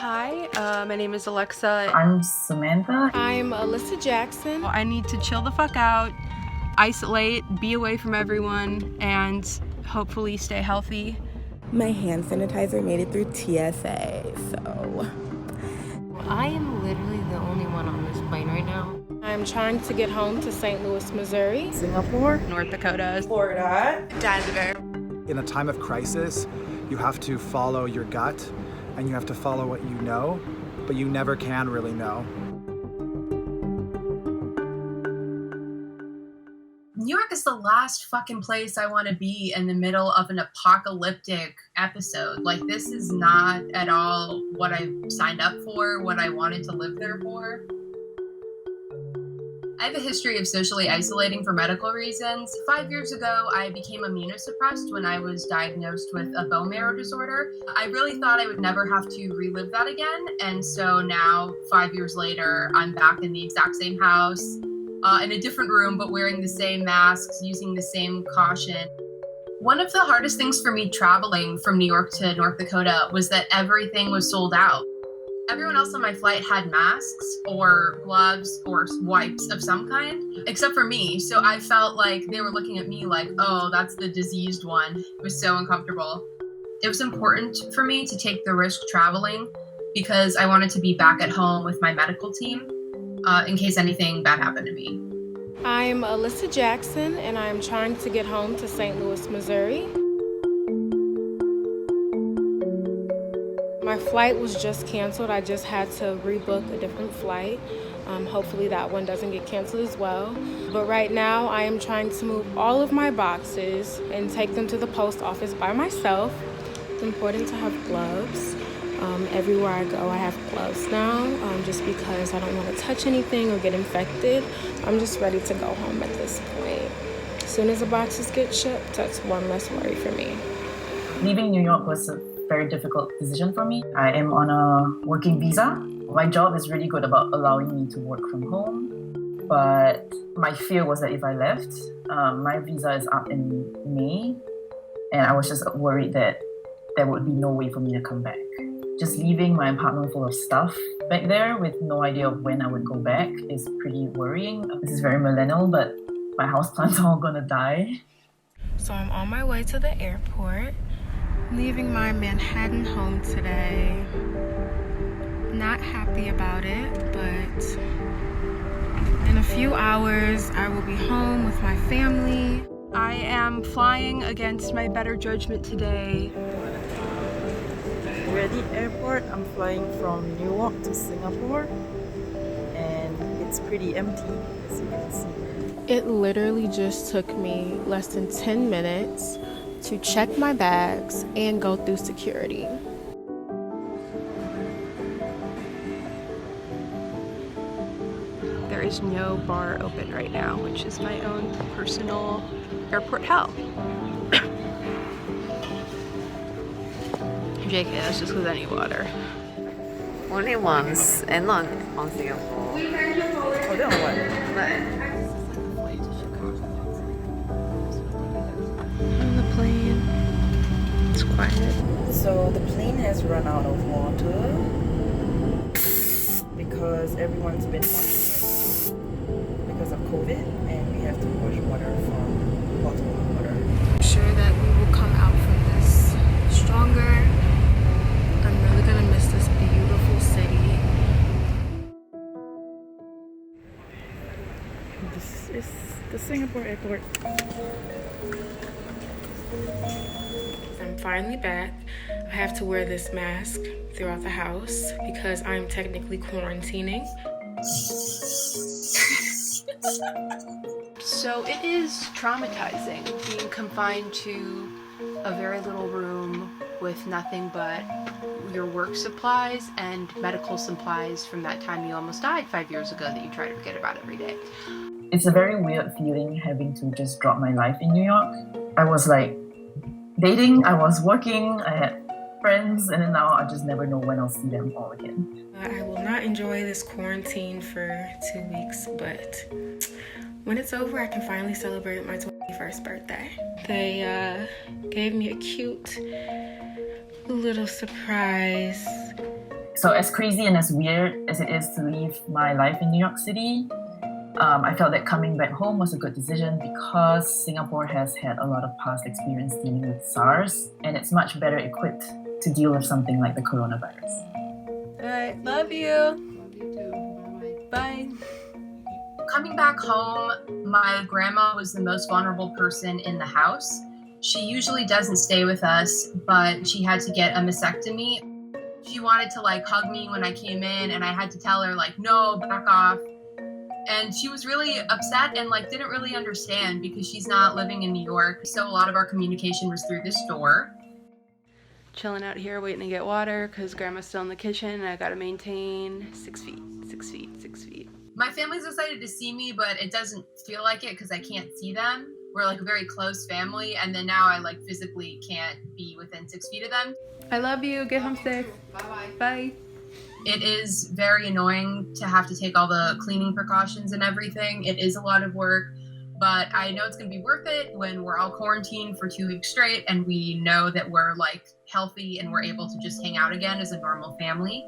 Hi, my name is Alexa. I'm Samantha. I'm Alyssa Jackson. I need to chill the fuck out, isolate, be away from everyone, and hopefully stay healthy. My hand sanitizer made it through TSA, so... I am literally the only one on this plane right now. I'm trying to get home to St. Louis, Missouri. Singapore. North Dakota. Florida. Denver. In a time of crisis, you have to follow your gut and you have to follow what you know, but you never can really know. New York is the last fucking place I want to be in the middle of an apocalyptic episode. Like, this is not at all what I signed up for, what I wanted to live there for. I have a history of socially isolating for medical reasons. 5 years ago, I became immunosuppressed when I was diagnosed with a bone marrow disorder. I really thought I would never have to relive that again. And so now, 5 years later, I'm back in the exact same house, in a different room, but wearing the same masks, using the same caution. One of the hardest things for me traveling from New York to North Dakota was that everything was sold out. Everyone else on my flight had masks or gloves or wipes of some kind, except for me. So I felt like they were looking at me like, oh, that's the diseased one. It was so uncomfortable. It was important for me to take the risk traveling because I wanted to be back at home with my medical team in case anything bad happened to me. I'm Alyssa Jackson, and I'm trying to get home to St. Louis, Missouri. My flight was just canceled. I just had to rebook a different flight. Hopefully that one doesn't get canceled as well. But right now I am trying to move all of my boxes and take them to the post office by myself. It's important to have gloves. Everywhere I go, I have gloves now, just because I don't want to touch anything or get infected. I'm just ready to go home at this point. As soon as the boxes get shipped, that's one less worry for me. Leaving New York was a very difficult decision for me. I am on a working visa. My job is really good about allowing me to work from home, but my fear was that if I left, my visa is up in May, and I was just worried that there would be no way for me to come back. Just leaving my apartment full of stuff back there with no idea of when I would go back is pretty worrying. This is very millennial, but my houseplants are all gonna die. So I'm on my way to the airport, leaving my Manhattan home today. Not happy about it, but in a few hours I will be home with my family. I am flying against my better judgment today. Ready Airport. I'm flying from Newark to Singapore, and it's pretty empty, as you can see. It literally just took me less than 10 minutes to check my bags and go through security. There is no bar open right now, which is my own personal airport hell. JK, that's just because I need water. Only once, and not on Singapore. Oh, that one. On the plane, it's quiet. So the plane has run out of water because everyone's been washing it because of COVID, and we have to wash water from bottled water. I'm sure that we will come out from this stronger. I'm really gonna miss this beautiful city. This is the Singapore airport. I'm finally back. I have to wear this mask throughout the house because I'm technically quarantining. So it is traumatizing being confined to a very little room with nothing but your work supplies and medical supplies from that time you almost died 5 years ago that you try to forget about every day. It's a very weird feeling having to just drop my life in New York. I was like dating, I was working, I had friends, and then now I just never know when I'll see them all again. I will not enjoy this quarantine for 2 weeks, but when it's over, I can finally celebrate my 21st birthday. They gave me a cute little surprise So as crazy and as weird as it is to leave my life in New York City, I felt that coming back home was a good decision because Singapore has had a lot of past experience dealing with SARS, and it's much better equipped to deal with something like the coronavirus. All right, love you. Love you too. Bye. Coming back home, my grandma was the most vulnerable person in the house. She usually doesn't stay with us, but she had to get a mastectomy. She wanted to hug me when I came in, and I had to tell her no, back off. And she was really upset and didn't really understand because she's not living in New York. So a lot of our communication was through the store. Chilling out here waiting to get water because grandma's still in the kitchen and I gotta maintain 6 feet, 6 feet, 6 feet. My family's excited to see me, but it doesn't feel like it because I can't see them. We're a very close family, and then now I physically can't be within 6 feet of them. I love you. Get home safe. Bye-bye. Bye. It is very annoying to have to take all the cleaning precautions and everything. It is a lot of work, but I know it's going to be worth it when we're all quarantined for 2 weeks straight and we know that we're healthy and we're able to just hang out again as a normal family.